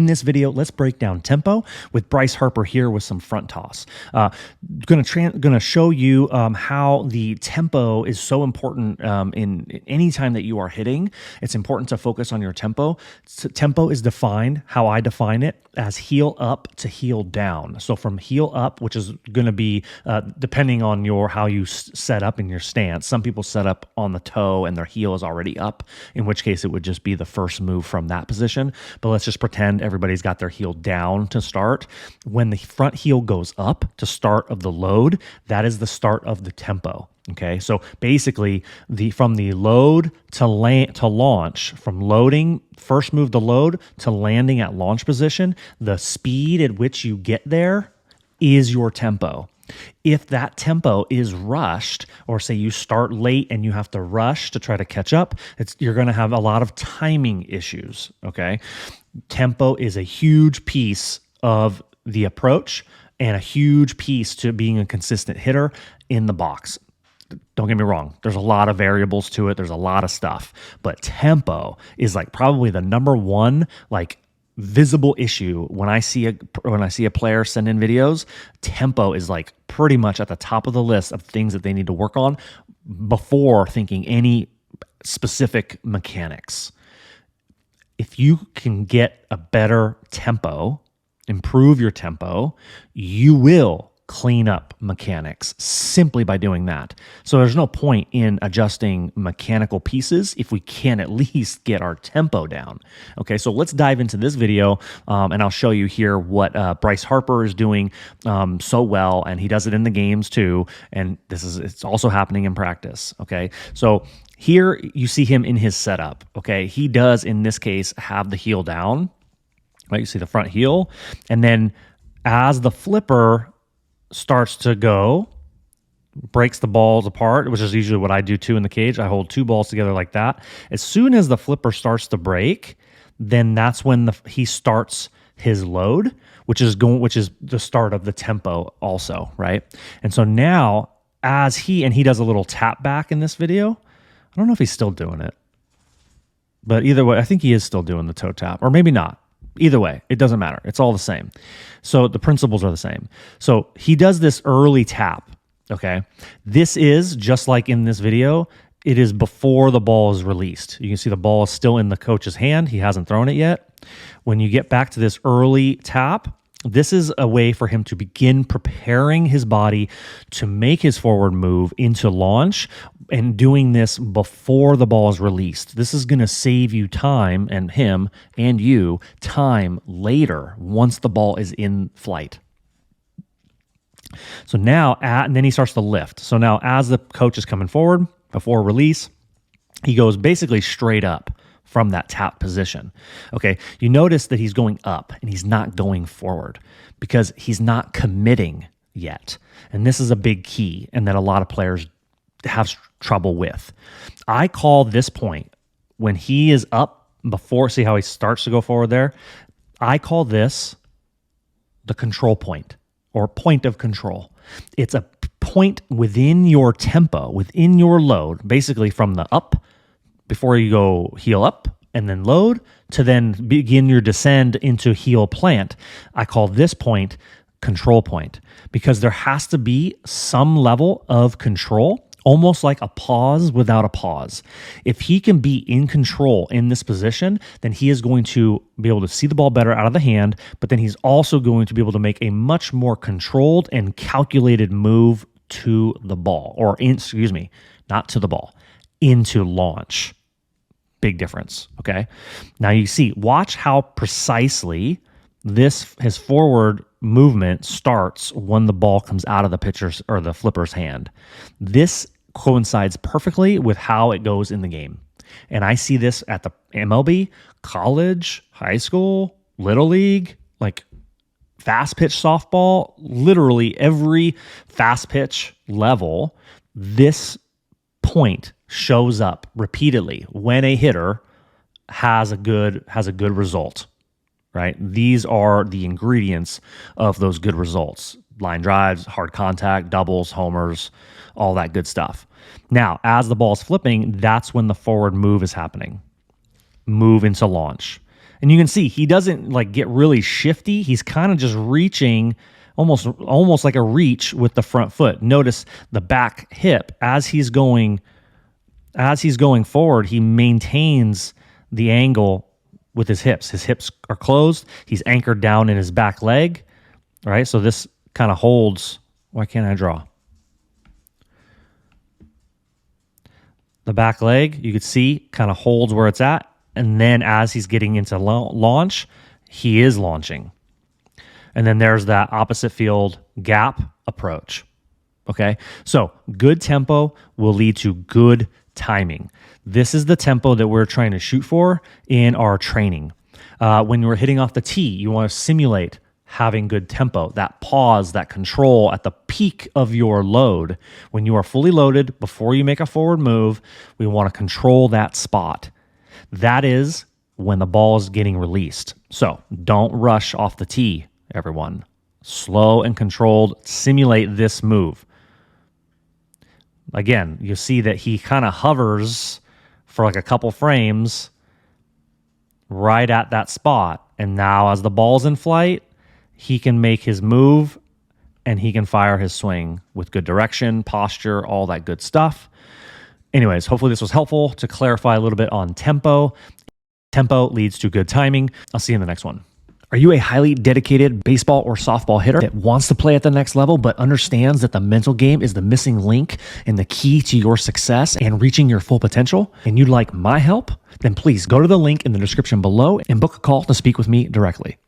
In this video, let's break down tempo with Bryce Harper here with some front toss. Gonna show you how the tempo is so important in any time that you are hitting. It's important to focus on your tempo. Tempo is defined, how I define it, as heel up to heel down. So from heel up, which is going to be depending on how you set up in your stance. Some people set up on the toe and their heel is already up, in which case it would just be the first move from that position. But let's just pretend everybody's got their heel down to start. When the front heel goes up to start of the load, that is the start of the tempo. Okay, so basically from the load to launch, from loading, first move to load to landing at launch position, the speed at which you get there is your tempo. If that tempo is rushed, or say you start late and you have to rush to try to catch up, you're going to have a lot of timing issues, okay? Tempo is a huge piece of the approach and a huge piece to being a consistent hitter in the box. Don't get me wrong. There's a lot of variables to it. There's a lot of stuff, but tempo is like probably the number one visible issue when I see a player send in videos. Tempo is like pretty much at the top of the list of things that they need to work on before thinking any specific mechanics. If you can get a better tempo, improve your tempo, you will clean up mechanics simply by doing that. So there's no point in adjusting mechanical pieces if we can at least get our tempo down. Okay, so let's dive into this video and I'll show you here what Bryce Harper is doing so well, and he does it in the games too, and it's also happening in practice. Okay, so here you see him in his setup. Okay, he does in this case have the heel down, right? You see the front heel, and then as the flipper starts to go, breaks the balls apart, which is usually what I do too in the cage. I hold two balls together like that. As soon as the flipper starts to break, then that's when he starts his load, which is the start of the tempo also, right? And so now he does a little tap back in this video. I don't know if he's still doing it, but either way, I think he is still doing the toe tap, or maybe not. Either way, it doesn't matter. It's all the same. So the principles are the same. So he does this early tap, okay? This is, just like in this video, it is before the ball is released. You can see the ball is still in the coach's hand. He hasn't thrown it yet. When you get back to this early tap, this is a way for him to begin preparing his body to make his forward move into launch, and doing this before the ball is released. This is going to save you time, and him and you time later once the ball is in flight. So now, and then he starts to lift. So now as the coach is coming forward before release, he goes basically straight up from that tap position. Okay, you notice that he's going up and he's not going forward because he's not committing yet. And this is a big key, and that a lot of players have trouble with. I call this point when he is up before, see how he starts to go forward there? I call this the control point, or point of control. It's a point within your tempo, within your load, basically from the up, before you go heel up and then load, to then begin your descend into heel plant. I call this point control point, because there has to be some level of control, almost like a pause without a pause. If he can be in control in this position, then he is going to be able to see the ball better out of the hand, but then he's also going to be able to make a much more controlled and calculated move to the ball, not to the ball, into launch. Big difference, okay? Now you see, watch how precisely his forward movement starts when the ball comes out of the pitcher's or the flipper's hand. This coincides perfectly with how it goes in the game. And I see this at the MLB, college, high school, little league, like fast pitch softball, literally every fast pitch level, this point shows up repeatedly when a hitter has a good result. Right? These are the ingredients of those good results. Line drives, hard contact, doubles, homers, all that good stuff. Now, as the ball's flipping, that's when the forward move is happening. Move into launch. And you can see he doesn't like get really shifty. He's kind of just reaching almost like a reach with the front foot. Notice the back hip as he's going forward, he maintains the angle with his hips. His hips are closed. He's anchored down in his back leg. All right, so this kind of holds. Why can't I draw? The back leg, you could see, kind of holds where it's at. And then as he's getting into launch, he is launching. And then there's that opposite field gap approach. Okay, so good tempo will lead to good timing. This is the tempo that we're trying to shoot for in our training. When you're hitting off the tee, you want to simulate having good tempo, that pause, that control at the peak of your load. When you are fully loaded, before you make a forward move, we want to control that spot. That is when the ball is getting released. So don't rush off the tee, everyone. Slow and controlled, simulate this move. Again, you see that he kind of hovers for like a couple frames right at that spot. And now as the ball's in flight, he can make his move and he can fire his swing with good direction, posture, all that good stuff. Anyways, hopefully this was helpful to clarify a little bit on tempo. Tempo leads to good timing. I'll see you in the next one. Are you a highly dedicated baseball or softball hitter that wants to play at the next level but understands that the mental game is the missing link and the key to your success and reaching your full potential? And you'd like my help? Then please go to the link in the description below and book a call to speak with me directly.